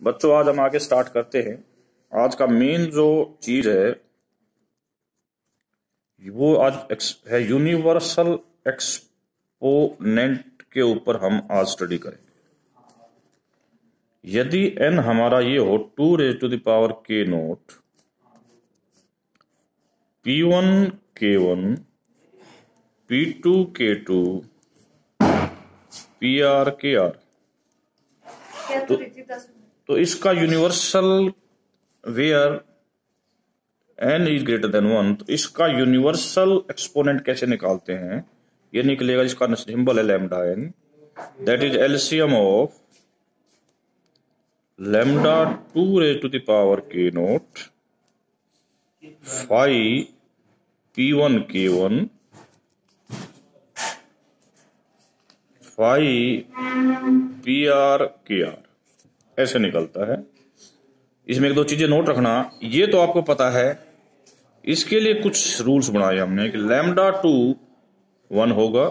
बच्चों आज हम आगे स्टार्ट करते हैं। आज का मेन जो चीज है वो आज है यूनिवर्सल एक्सपोनेंट के ऊपर हम आज स्टडी करेंगे। यदि n हमारा ये हो 2 raised to the power k note p1 k1 p2 k2 pr kr तो इसका universal where n is greater than 1, तो इसका यूनिवर्सल एक्सपोनेंट कैसे निकालते हैं? ये निकलेगा, इसका सिंबल है lambda n, that is LCM of lambda 2 raised to the power k note phi p1 k1 phi pr kr ऐसे निकलता है। इसमें एक दो चीजें नोट रखना, ये तो आपको पता है। इसके लिए कुछ रूल्स बनाए हमने कि लैम्डा 2 1 होगा,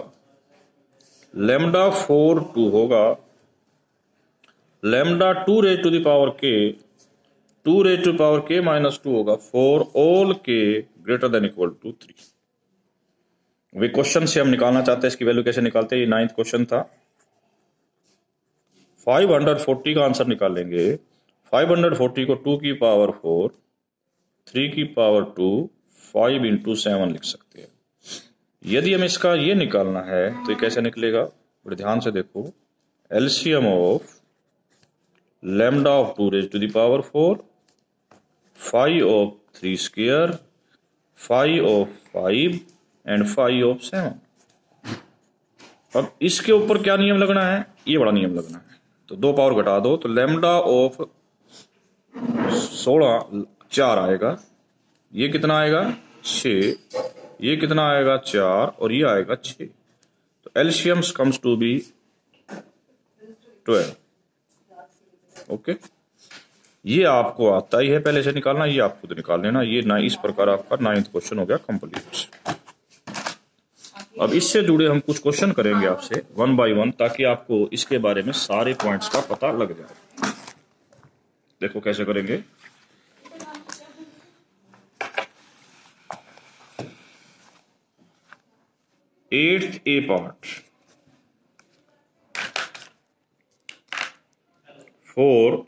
लैम्डा 4 2 होगा, lambda 2 raised to the power k 2 raised to the power k minus 2 होगा, for all k greater than equal to 3। वे क्वेश्चन से हम निकालना चाहते हैं इसकी वैल्यू कैसे निकालते हैं। ये 9th क्वेश्चन था। 540 का आंसर निकालेंगे। 540 को 2 की पावर 4 3 की पावर 2 5 into 7 लिख सकते हैं। यदि हमें इसका ये निकालना है तो ये कैसे निकलेगा, बड़े ध्यान से देखो। LCM of lambda of 2 raised to the power 4 5 of 3 square 5 of 5 and 5 of 7। अब इसके ऊपर क्या नियम लगना है? ये बड़ा नियम लगना है। तो 2 पावर घटा दो तो लैम्डा ऑफ 16 4 आएगा, ये कितना आएगा 6, ये कितना आएगा 4 और ये आएगा 6। तो LCM comes to be 12। Okay, ये आपको आता ही है पहले से निकालना, ये आप खुद निकाल लेना। ये ना इस प्रकार आपका 9th क्वेश्चन हो गया कंप्लीट। अब इससे जुड़े हम कुछ क्वेश्चन करेंगे आपसे 1 by 1, ताकि आपको इसके बारे में सारे पॉइंट्स का पता लग जाए। देखो कैसे करेंगे। Eighth A part, for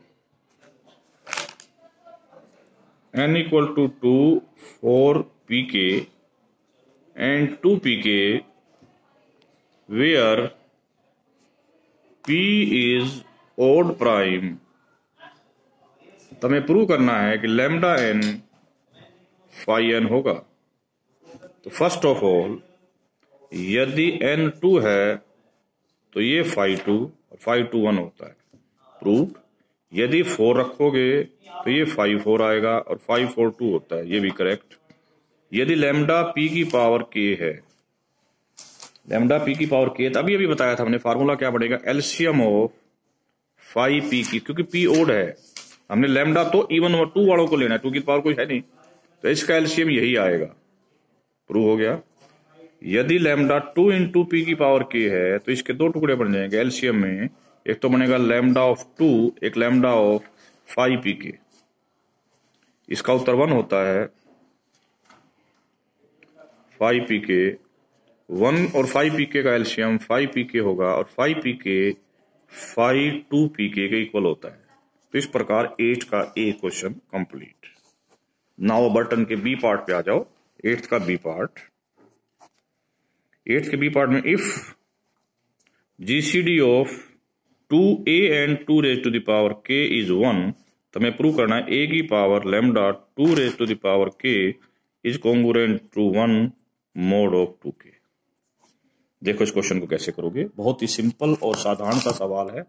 n equal to 2 for pk and 2 pk where p is odd prime। तो हमें प्रूव करना है कि लैम्डा n फाई n होगा। तो फर्स्ट ऑफ ऑल यदि n 2 है तो ये फाई 2 और फाई 2 1 होता है, प्रूव्ड। यदि 4 रखोगे तो ये 5 4 आएगा और 5 4 2 होता है, ये भी करेक्ट। यदि लैम्डा p की पावर k है, लैम्डा p की पावर k, तो अभी बताया था हमने फार्मूला क्या बनेगा, एलसीएम ऑफ 5 p की, क्योंकि p ओड है। हमने लैम्डा तो इवन और 2 वालों को लेना है, 2 की पावर कोई है नहीं, तो इसका एलसीएम यही आएगा। प्रूव हो गया। यदि लैम्डा 2 into p की पावर k है तो इसके 2 टुकड़े बन जाएंगे एलसीएम में। एक तो बनेगा लैम्डा ऑफ 2, एक लैम्डा ऑफ 5 pk। इसका उत्तर 1 होता है। 5 pk 1 और 5 pk का एलसीएम 5 pk होगा और 5 pk 5 2 pk के इक्वल होता है। तो इस प्रकार 8 का ए क्वेश्चन कंप्लीट। नाउ बटन के बी पार्ट पे आ जाओ। 8th का बी पार्ट, 8th के बी पार्ट में if GCD of 2a and 2 raised to the power k is 1, तो हमें प्रूव करना है a की power lambda 2 raised to the power k is congruent to 1 mod of 2k। देखो इस question को कैसे करोगे, बहुत ही सिंपल और साधारण सा सवाल है।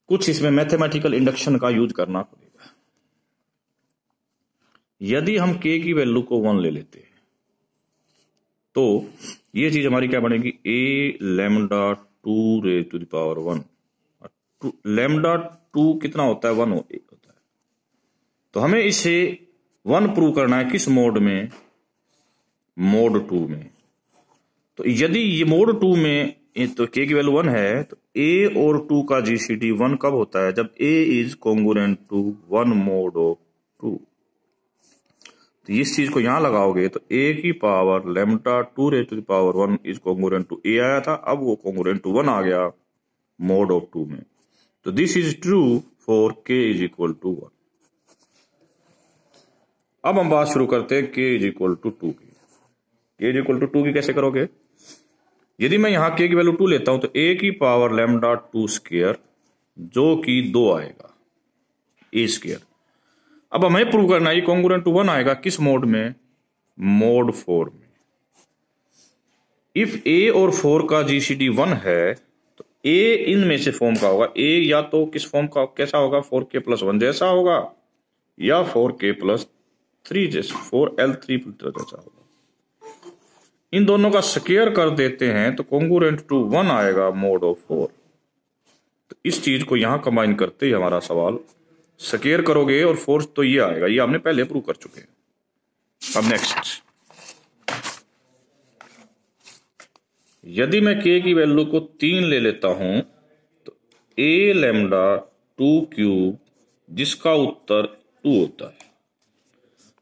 कुछ इसमें मैथमेटिकल इंडक्शन का यूज करना पड़ेगा। यदि हम k की वैल्यू को 1 ले लेते हैं तो ये चीज हमारी क्या बनेगी, a lambda 2 raised to the power 1। Lambda 2 कितना होता है, 1 होता है। तो हमें इसे 1 प्रूव करना है किस मोड में, मोड 2 में। तो यदि ये मोड 2 में तो के की वैल्यू 1 है, तो ए और 2 का जीसीडी 1 कब होता है? जब a is congruent to 1 mod of 2। तो इस चीज को यहां लगाओगे तो ए की power lambda 2 raise to the power 1 is congruent to a आया था, अब वो कॉन्ग्रुएंट टू 1 आ गया mod ऑफ 2 में। तो दिस इज ट्रू फॉर के इज इक्वल टू 1। अब हम बात शुरू करते हैं के इज इक्वल टू 2 की। के इज इक्वल टू 2 की कैसे करोगे? यदि मैं यहां के की वैल्यू 2 लेता हूं तो ए की पावर लैम्डा 2 स्क्वायर जो कि 2 आएगा ए स्क्वायर। अब हमें प्रूव करना है कॉन्ग्रुएंट टू 1 आएगा किस मोड में? मोड 4 में। इफ ए और 4 का जीसीडी 1 है तो ए इनमें से फॉर्म का होगा। ए या तो किस फॉर्म का कैसा होगा? 4k+1 जैसा होगा या 4k+3 जैसा, 4l3 जैसा होगा। इन दोनों का स्क्वायर कर देते हैं तो कॉन्ग्रुएंट टू 1 आएगा mod ऑफ 4। तो इस चीज को यहां कंबाइन करते ही हमारा सवाल, स्क्वायर करोगे और फोर्स तो ये आएगा, ये हमने पहले प्रूव कर चुके हैं। अब नेक्स्ट, यदि मैं के की वैल्यू को 3 ले लेता हूं तो ए लैम्डा 2 क्यूब जिसका उत्तर 2 होता है,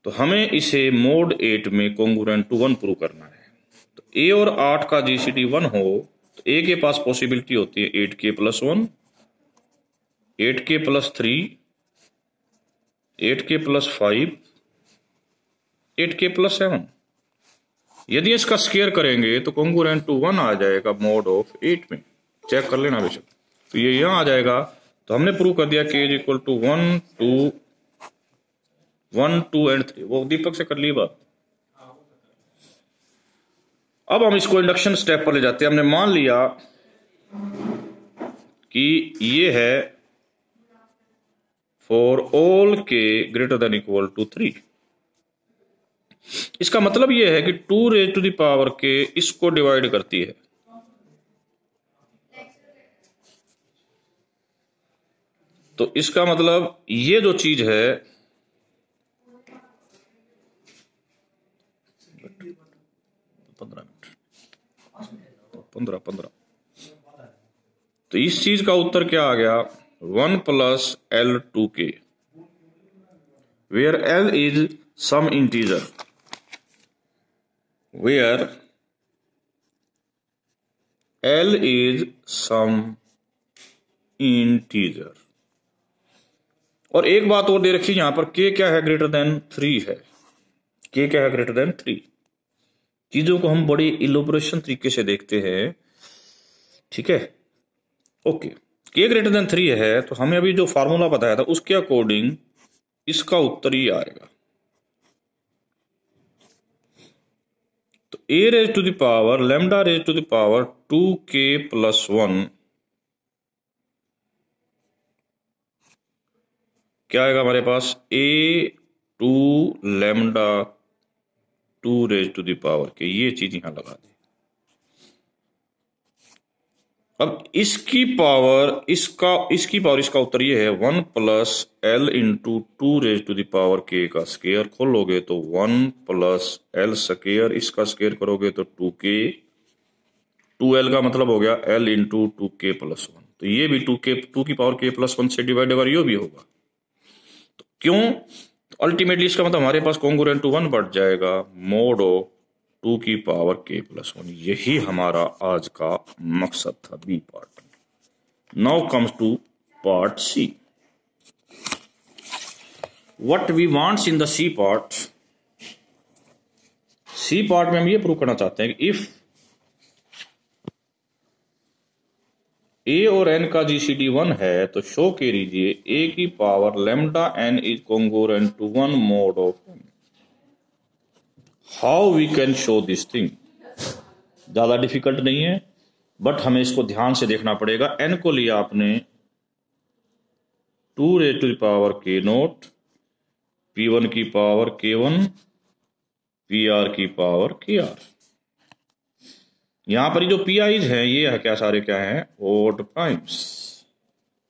तो हमें इसे mod 8 में कॉन्ग्रुएंट टू 1 प्रूव करना है। तो ए और 8 का जीसीडी 1 हो तो ए के पास पॉसिबिलिटी होती है 8k+1, 8k+3, 8k+5, 8k+7। यदि इसका स्क्वायर करेंगे तो कॉन्ग्रुएंट टू 1 आ जाएगा mod ऑफ 8 में। चेक कर लेना बेशक। तो ये यहां आ जाएगा। तो हमने प्रूव कर दिया के इज इक्वल टू 1, 2 एंड 3। वो दीपक से कर ली बात। अब हम इसको इंडक्शन स्टेप पर ले जाते हैं। हमने मान लिया कि ये है फॉर ऑल के ग्रेटर देन इक्वल टू 3। इसका मतलब यह है कि 2 रेज टू द पावर के इसको डिवाइड करती है। तो इसका मतलब ये जो चीज है 15 तो इस चीज का उत्तर क्या आ गया? 1 + L2k, where L is some integer, where L is some integer। और एक बात और दे रखी है यहां पर, k क्या है? ग्रेटर देन 3 है। k क्या है? Greater than 3। चीजों को हम बड़ी इलोबरेशन तरीके से देखते हैं, ठीक है? ओके, k ग्रेटर देन 3 है तो हमें अभी जो फार्मूला बताया था उसके अकॉर्डिंग इसका उत्तर ही आएगा। तो a raise to the power lambda raise to the power 2k+1 क्या आएगा हमारे पास? a 2 lambda 2 raise to the power k. ये चीज यहां लगा दी। अब इसकी पावर इसका उत्तर ये है 1 + L × 2 raise to the power k का स्क्वायर। खोलोगे तो 1 + L स्क्वायर, इसका स्क्वायर करोगे तो 2k, 2L का मतलब हो गया L × 2k+1। तो ये भी 2 की पावर k+1 से डिवाइड होगा, ये भी होगा। तो क्यों? तो अल्टीमेटली इसका मतलब हमारे पास कॉन्ग्रुएंट टू 1 बढ़ जाएगा mod ऑफ 2 की पावर k+1। यही हमारा आज का मकसद था B part. Now comes to part C. What we wants in the C part. C part में हम ये प्रूव करना चाहते हैं कि इफ ए और एन का जीसीडी 1 है तो शो कीजिए ए की power lambda n is congruent to 1 mod of n। How we can show this thing? ज्यादा डिफिकल्ट नहीं है, बट हमें इसको ध्यान से देखना पड़ेगा। n को लिया आपने 2 raise to the power k0, p1 की पावर k1, pr की पावर kr। यहां पर जो पी आईज है ये है क्या? सारे क्या हैं? Odd primes.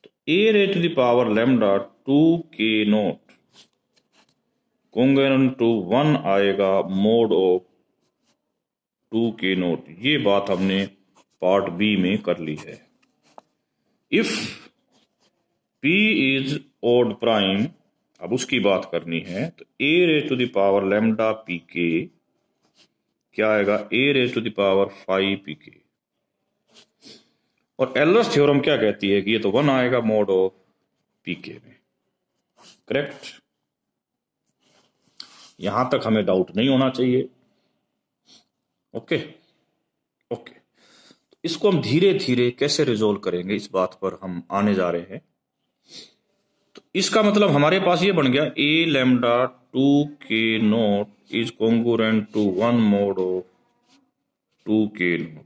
तो a raise to the power lambda 2k0 congruent to 1 आएगा mod ऑफ 2k0। ये बात हमने पार्ट बी में कर ली है। इफ p इज ऑड प्राइम, अब उसकी बात करनी है, तो a raise to the power lambda p k क्या आएगा, a raise to the power 5pk। और एलर्स थ्योरम क्या कहती है कि ये तो 1 आएगा मोड ऑफ pk में। करेक्ट, यहां तक हमें डाउट नहीं होना चाहिए। ओके ओके, तो इसको हम धीरे धीरे कैसे रिजोल्व करेंगे इस बात पर हम आने जा रहे हैं। तो इसका मतलब हमारे पास ये बन गया a lambda 2k nought is congruent to 1 mod of 2k nought.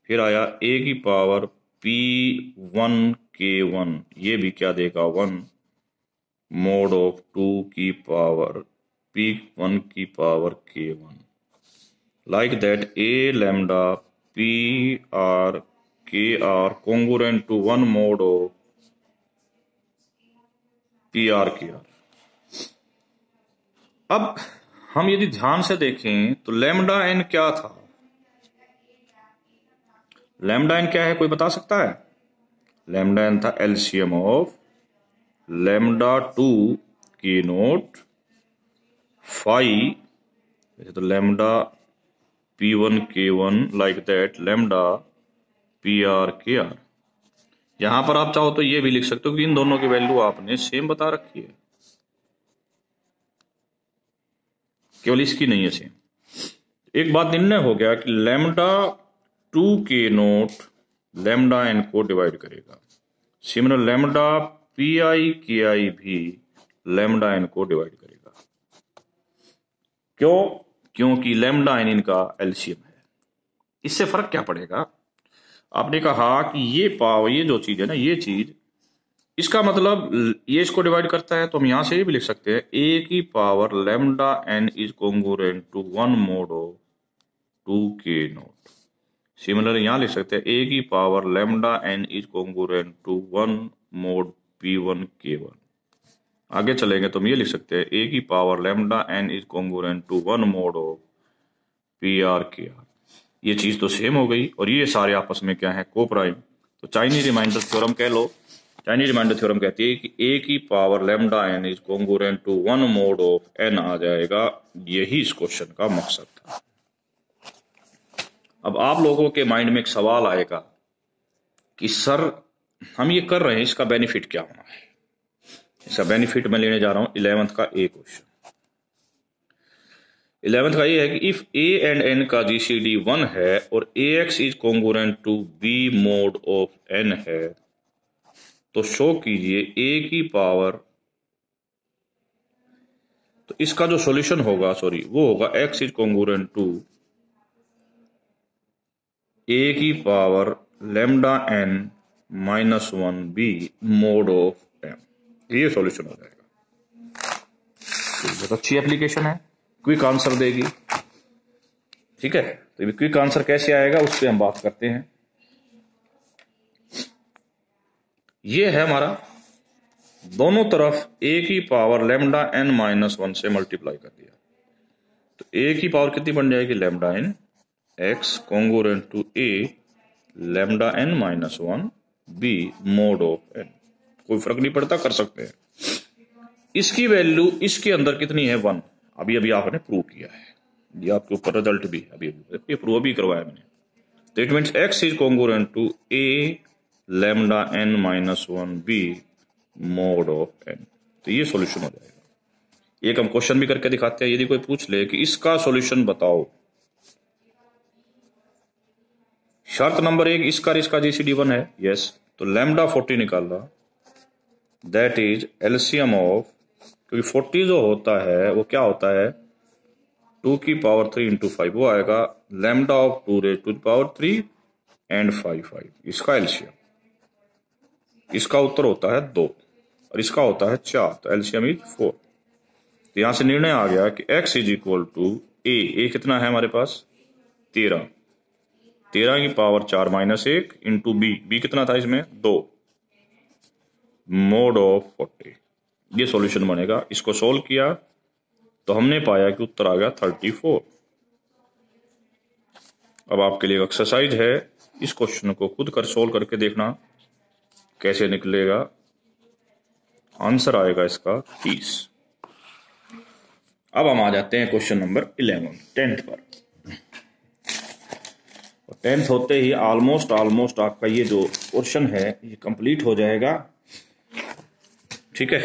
फिर आया a की पावर p1k1, ये भी क्या देगा 1 मोड ऑफ 2 की पावर p1 की power k1। Like that a lambda p r k r congruent to 1 mod of p r k r। अब हम यदि ध्यान से देखें तो लैम्डा n क्या था, लैम्डा n क्या है, कोई बता सकता है? लैम्डा n था LCM of lambda 2 k note 5, वैसे तो lambda p1 k1 like that lambda p r k r। यहां पर आप चाहो तो ये भी लिख सकते हो कि इन दोनों की वैल्यू आपने सेम बता रखी है, केवल इसकी नहीं है सेम। एक बात निर्णय हो गया कि lambda 2k note lambda n को डिवाइड करेगा। सिमिलर लैम्डा pi ki भी लैम्डा n को डिवाइड करेगा। क्यों? क्योंकि लैम्डा n इनका एलसीएम है। इससे फर्क क्या पड़ेगा? आपने कहा कि ये पावर, ये जो चीज है ना, ये चीज, इसका मतलब ये इसको डिवाइड करता है, तो हम यहां से ये भी लिख सकते हैं a की power lambda n is congruent to 1 mod of 2k nought. Similar यहां लिख सकते हैं a की power lambda n is congruent to 1 mod p1 k1। आगे चलेंगे तो हम ये लिख सकते हैं a की power lambda n is congruent to 1 mod of p r k r। ये चीज तो सेम हो गई, और ये सारे आपस में क्या है, को प्राइम। तो चाइनीज रिमाइंडर थ्योरम कह लो। चाइनीज रिमाइंडर थ्योरम कहती है कि a की power lambda n is congruent to 1 mod of n आ जाएगा। यही इस क्वेश्चन का मकसद था। अब आप लोगों के माइंड में एक सवाल आएगा कि सर हम ये कर रहे हैं, इसका बेनिफिट क्या होना है? इसका बेनिफिट मैं लेने जा रहा हूं 11th का ए क्वेश्चन। 11th का ये है कि इफ a एंड n का जीसीडी 1 है और ax is congruent to b mod of n है, तो शो कीजिए a की पावर, तो इसका जो सॉल्यूशन होगा, वो होगा x is congruent to a की power lambda n minus 1b mod of m। ये सॉल्यूशन हो जाएगा। बहुत अच्छी एप्लीकेशन है, क्विक आंसर देगी। ठीक है, तो क्विक आंसर कैसे आएगा उस पर हम बात करते हैं। ये है हमारा, दोनों तरफ a की पावर लैम्डा n माइनस 1 से मल्टीप्लाई कर दिया, तो a की पावर कितनी बन जाएगी, lambda n x congruent to a lambda n minus 1 b mod of n। कोई फर्क नहीं पड़ता, कर सकते हैं। इसकी वैल्यू इसके अंदर कितनी है, 1। अभी अभी आपने प्रूव किया है, ये आपके ऊपर रिजल्ट भी अभी ये प्रूव भी करवाया मैंने। तो it means x is congruent to a lambda n minus 1 b mod of n। तो ये सॉल्यूशन हो जाएगा। एक हम क्वेश्चन भी करके दिखाते हैं। यदि कोई पूछ ले कि इसका सॉल्यूशन बताओ, शर्त नंबर 1, इसका जीसीडी 1 है, यस, तो लैम्डा 40 निकालना, दैट इज एलसीएम ऑफ, क्योंकि 40 जो होता है वो क्या होता है, 2 की पावर 3 इंटू 5, वो आएगा lambda of 2 raise to the power 3 and 5 इसका एलसीएम। इसका उत्तर होता है 2 और इसका होता है 4, तो एलसीएम इज 4। तो यहां से निर्णय आ गया कि x इज इक्वल टू ए कितना है हमारे पास, 13 की पावर 4 माइनस 1 इंटू बी कितना था इसमें, 2 मोड ऑफ 40। ये सॉल्यूशन बनेगा। इसको सोल्व किया तो हमने पाया कि उत्तर आ गया 34। अब आपके लिए एक्सरसाइज है, इस क्वेश्चन को खुद कर सोल्व करके देखना कैसे निकलेगा। आंसर आएगा इसका 30। अब हम आ जाते हैं क्वेश्चन नंबर 11 10th पर। 10th होते ही ऑलमोस्ट आपका ये जो क्वेश्चन है ये कंप्लीट हो जाएगा। ठीक है,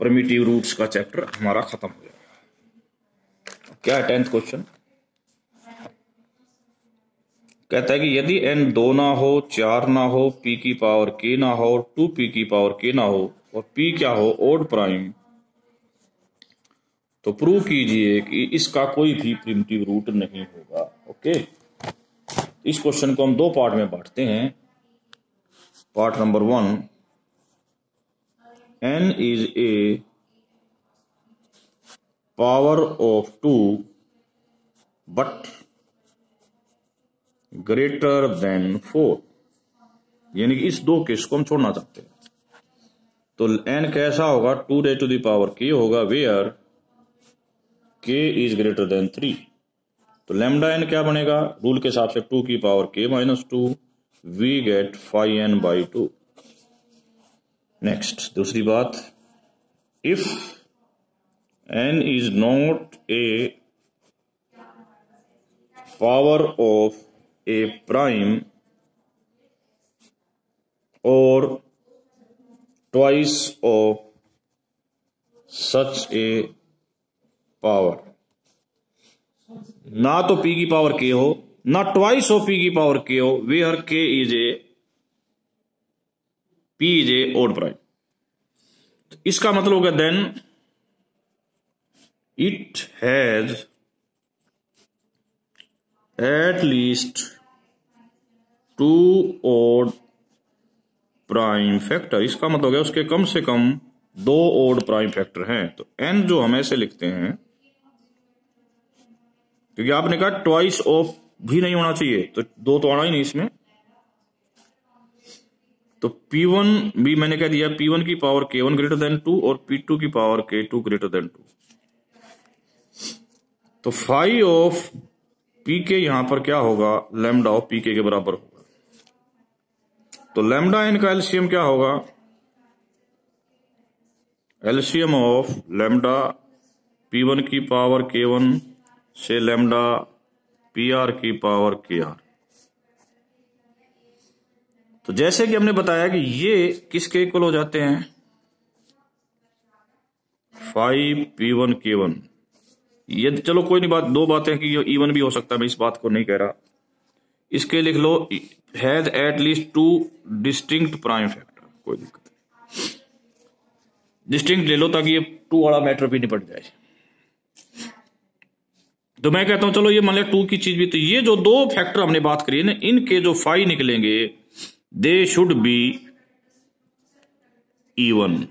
प्रिमिटिव रूट्स का चैप्टर हमारा खत्म हो जाएगा। क्या है 10th क्वेश्चन? कहता है कि यदि n 2 ना हो, 4 ना हो, p की पावर k ना हो, 2p की पावर k ना हो और p क्या हो, ओड प्राइम, तो प्रूव कीजिए कि इसका कोई भी प्रिमिटिव रूट नहीं होगा। ओके, इस क्वेश्चन को हम दो पार्ट में बांटते हैं। Part number 1, n is a power of 2 but greater than 4, यानी कि इस दो केस को हम छोड़ना चाहते हैं। तो n कैसा होगा, 2 raised to the power k होगा, where k is greater than 3। तो लैम्डा n क्या बनेगा, रूल के हिसाब से 2 की power k minus 2, we get 5n/2। Next दूसरी बात, if n is not a power of a prime और twice of such a power, ना तो p की पावर k हो ना ट्वाइस ऑफ p की पावर k हो, where k is a odd prime. इसका मतलब होगा then it has at least 2 odd prime factor. इसका मतलब हो गया उसके कम से कम 2 ओड प्राइम फैक्टर हैं। तो n जो हम ऐसे लिखते हैं, क्योंकि आपने कहा ट्वाइस ऑफ भी नहीं होना चाहिए, तो 2 तो आना ही नहीं इसमें। तो P1 भी मैंने कह दिया, P1 की पावर K1 ग्रेटर देन 2 और P2 की पावर K2 ग्रेटर देन 2। तो 5 ऑफ PK यहां पर क्या होगा, लैम्डा ऑफ PK के बराबर होगा। तो लैम्डा n का एलसीएम क्या होगा, एलसीएम ऑफ लैम्डा P1 की पावर K1 से लैम्डा PR की पावर KR। तो जैसे कि हमने बताया कि ये किसके इक्वल हो जाते हैं, 5p1 k1। ये चलो कोई नहीं, बात दो बातें कि ये इवन भी हो सकता है, मैं इस बात को नहीं कह रहा। इसके लिख लो has at least 2 distinct prime factor, कोई दिक्कत नहीं, डिस्टिंक्ट ले लो ताकि ये 2 वाला मैटर भी निपट जाए। तो मैं कहता हूं चलो ये मान लिया 2 की चीज भी, तो ये जो 2 फैक्टर हमने बात करी है ना, इनके जो 5 निकलेंगे they should be even,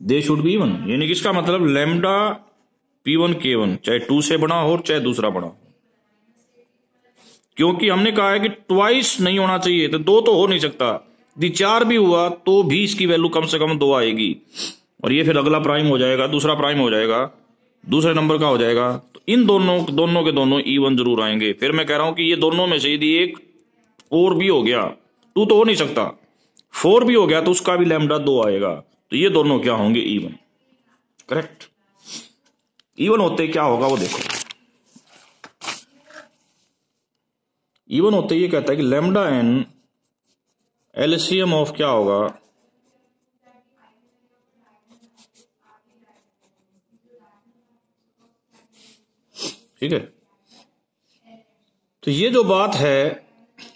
they should be even, यानी कि इसका मतलब लैम्डा P1 K1 चाहे 2 से बड़ा हो चाहे दूसरा बड़ा हो, क्योंकि हमने कहा है कि ट्वाइस नहीं होना चाहिए, तो 2 तो हो नहीं सकता। यदि 4 भी हुआ तो भी इसकी वैल्यू कम से कम 2 आएगी, और ये फिर अगला प्राइम हो जाएगा, दूसरा प्राइम हो जाएगा, दूसरे नंबर का हो जाएगा। तो इन दोनों के दोनों इवन जरूर आएंगे। फिर मैं कह रहा हूं कि ये दोनों में से यदि एक 4 भी हो गया, 2 तो हो नहीं सकता, 4 भी हो गया तो उसका भी लैम्डा 2 आएगा। तो ये दोनों क्या होंगे, इवन। करेक्ट, इवन होते क्या होगा वो देखो। इवन होते ये कहता है कि लैम्डा n एलसीएम ऑफ क्या होगा, ठीक है। तो ये जो बात है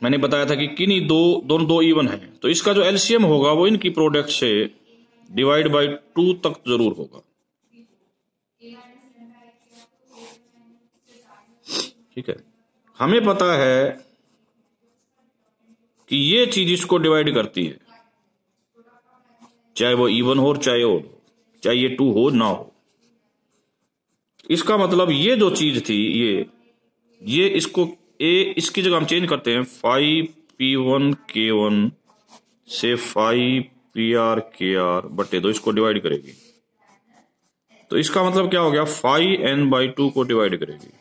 मैंने बताया था कि किन्हीं दोनों 2 इवन है, तो इसका जो एलसीएम होगा वो इनकी प्रोडक्ट से डिवाइड बाय 2 तक जरूर होगा, ठीक है। हमें पता है कि ये चीज इसको डिवाइड करती है, चाहे वो इवन हो चाहे हो, चाहे ये 2 हो ना हो। इसका मतलब ये जो चीज थी ये इसको इसकी जगह हम चेंज करते हैं, 5p1 k1 से 5pr kr बटे 2, इसको डिवाइड करेगी। तो इसका मतलब क्या हो गया, 5n/2 को डिवाइड करेगी।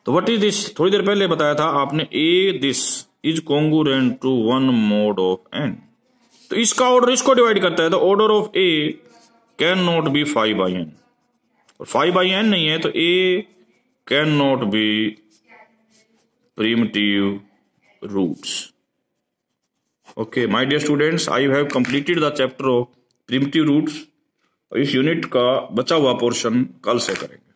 तो व्हाट इज दिस, थोड़ी देर पहले बताया था आपने, a this is congruent to one mod of n. तो इसका ऑर्डर इसको डिवाइड करता है, तो order of a can not be 5/n, और 5/n नहीं है तो a can not be primitive roots. Okay, my dear students, I have completed the chapter of primitive roots. इस यूनिट का बचा हुआ पोर्शन कल से करेंगे।